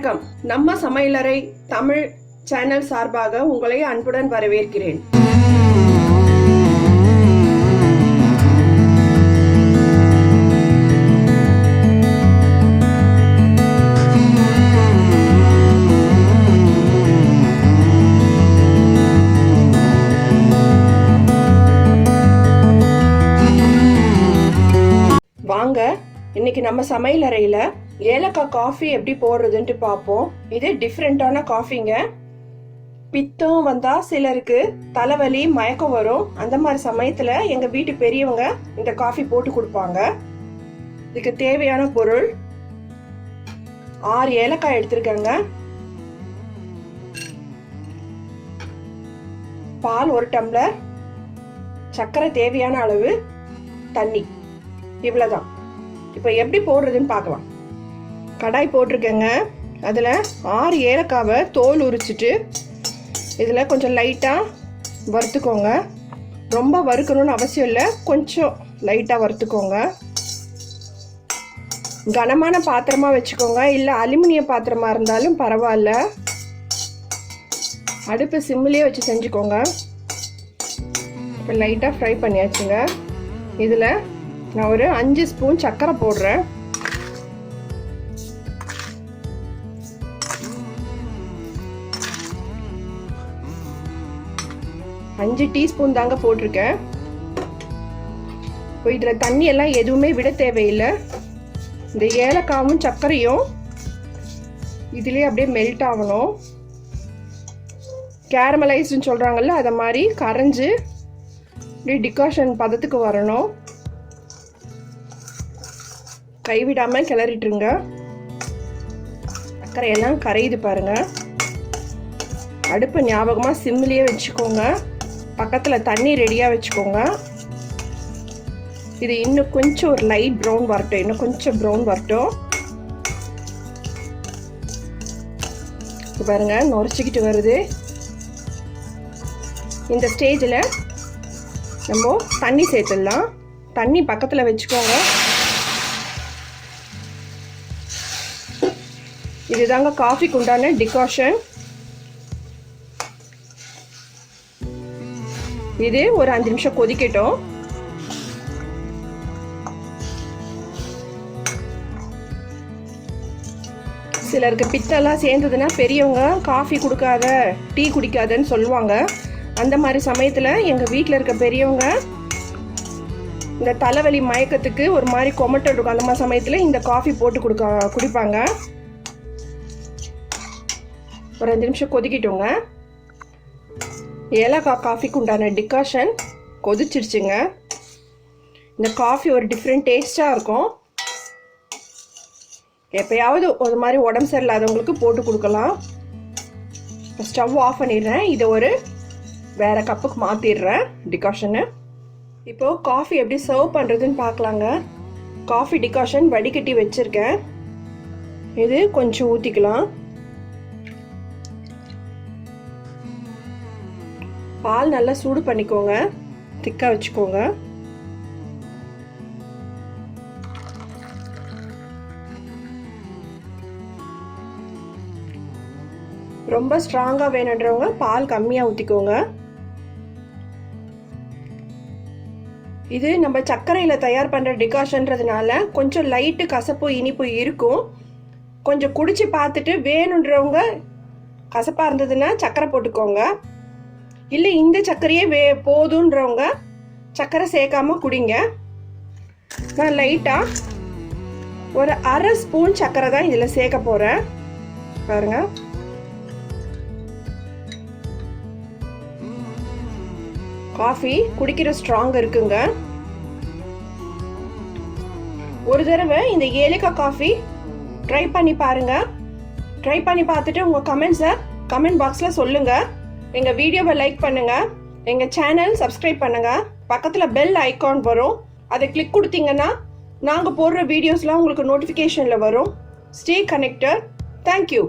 வணக்கம். நம்ம சமையலறை தமிழ் சேனல் சார்பாக உங்களை அன்புடன் வரவேற்கிறேன். வாங்க, இன்னைக்கு நம்ம சமையலறையில் ஏலக்காய் காஃபி எப்படி போடுறதுன்ட்டு பார்ப்போம். இது டிஃப்ரெண்டான காஃபிங்க. பித்தம் வந்தால் சிலருக்கு தலைவலி மயக்கம் வரும். அந்த மாதிரி சமயத்தில் எங்கள் வீட்டு பெரியவங்க இந்த காஃபி போட்டு கொடுப்பாங்க. இதுக்கு தேவையான பொருள் 6 ஏலக்காய் எடுத்துருக்கேங்க, பால் 1 டம்ளர், சர்க்கரை தேவையான அளவு, தண்ணி, இவ்வளோதான். இப்போ எப்படி போடுறதுன்னு பார்க்கலாம். கடாய் போட்டிருக்கேங்க, அதில் 6 ஏலக்காவை தோல் உரிச்சிட்டு இதில் கொஞ்சம் லைட்டாக வறுத்துக்கோங்க. ரொம்ப வறுக்கணும்னு அவசியம் இல்லை, கொஞ்சம் லைட்டாக வறுத்துக்கோங்க. கனமான பாத்திரமாக வச்சுக்கோங்க, இல்லை அலுமினிய பாத்திரமாக இருந்தாலும் பரவாயில்ல. அடுப்பு சிம்மிலே வச்சு செஞ்சுக்கோங்க. இப்போ லைட்டாக ஃப்ரை பண்ணியாச்சுங்க. இதில் நான் ஒரு 5 ஸ்பூன் சர்க்கரை போடுறேன். அஞ்சு டீஸ்பூன் தாங்க போட்டிருக்கேன். இப்போ இதில் தண்ணி எல்லாம் எதுவுமே விட தேவையில்லை. இந்த ஏலக்காவும் சர்க்கரையும் இதுலேயே அப்படியே மெல்ட் ஆகணும். கேரமலைஸ்ன்னு சொல்கிறாங்கல்ல, அதை மாதிரி கரைஞ்சி அப்படியே டிகாஷன் பதத்துக்கு வரணும். கைவிடாமல் கிளறிட்டுருங்க. சர்க்கரையெல்லாம் கரையுது பாருங்கள். அடுப்பு ஞாபகமாக சிம்மிலேயே வச்சுக்கோங்க. பக்கத்தில் தண்ணி ரெடியாக வச்சுக்கோங்க. இது இன்னும் கொஞ்சம் ஒரு லைட் ப்ரௌன் வரட்டும், இன்னும் கொஞ்சம் ப்ரௌன் வரட்டும். பாருங்க, நுரைச்சிக்கிட்டு வருது. இந்த ஸ்டேஜில் நம்ம தண்ணி சேர்த்துடலாம். தண்ணி பக்கத்தில் வச்சுக்கோங்க. இதுதாங்க காஃபிக்கு உண்டான டிகாஷன். இது ஒரு 5 நிமிஷம் கொதிக்கட்டும். சிலருக்கு பித்தெல்லாம் சேர்ந்ததுன்னா பெரியவங்க காஃபி கொடுக்காத, டீ குடிக்காதன்னு சொல்லுவாங்க. அந்த மாதிரி சமயத்தில் எங்கள் வீட்டில் இருக்க பெரியவங்க இந்த தலைவலி மயக்கத்துக்கு ஒரு மாதிரி கொமட்டல் இருக்கும். அந்த மாதிரி சமயத்தில் இந்த காஃபி போட்டு குடிப்பாங்க. ஒரு 5 நிமிஷம் கொதிக்கிட்டோங்க. ஏலக்காய் காஃபிக்கு உண்டான டிகாஷன் கொதிச்சிருச்சுங்க. இந்த காஃபி ஒரு டிஃப்ரெண்ட் டேஸ்ட்டாக இருக்கும். எப்போயாவது ஒரு மாதிரி உடம்பு சரியில்லாதவங்களுக்கு போட்டு கொடுக்கலாம். ஸ்டவ் ஆஃப் பண்ணிடுறேன். இதை ஒரு வேறு கப்புக்கு மாற்றிடுறேன் டிகாஷனை. இப்போது காஃபி எப்படி சர்வ் பண்ணுறதுன்னு பார்க்கலாங்க. காஃபி டிகாஷன் வடிகட்டி வச்சுருக்கேன். இது கொஞ்சம் ஊற்றிக்கலாம். பால் நல்லா சூடு பண்ணிக்கோங்க, திக்காக வச்சுக்கோங்க. ரொம்ப ஸ்ட்ராங்காக வேணுன்றவங்க பால் கம்மியாக ஊற்றிக்கோங்க. இது நம்ம சர்க்கரையில் தயார் பண்ணுற டிகாஷன்றதுனால கொஞ்சம் லைட்டு கசப்பு இனிப்பு இருக்கும். கொஞ்சம் குடிச்சு பார்த்துட்டு வேணுன்றவங்க கசப்பாக இருந்ததுன்னா சர்க்கரை போட்டுக்கோங்க. இல்லை இந்த சர்க்கரையே போதுன்றவங்க சர்க்கரை சேர்க்காம குடிங்க. நான் லைட்டாக ஒரு 1/2 ஸ்பூன் சர்க்கரை தான் இதில் சேர்க்க போகிறேன். பாருங்க, காஃபி குடிக்கிற ஸ்ட்ராங் இருக்குங்க. ஒரு தடவை இந்த ஏலக்காய் காஃபி ட்ரை பண்ணி பாருங்க. ட்ரை பண்ணி பார்த்துட்டு உங்கள் கமெண்ட்ஸை கமெண்ட் பாக்ஸில் சொல்லுங்கள். எங்கள் வீடியோவை லைக் பண்ணுங்கள், எங்கள் சேனல் சப்ஸ்கிரைப் பண்ணுங்கள். பக்கத்தில் பெல் ஐக்கான் வரும், அதை கிளிக் கொடுத்தீங்கன்னா நாங்கள் போடுற வீடியோஸ்லாம் உங்களுக்கு நோட்டிஃபிகேஷனில் வரும். Stay connected. தேங்க்யூ.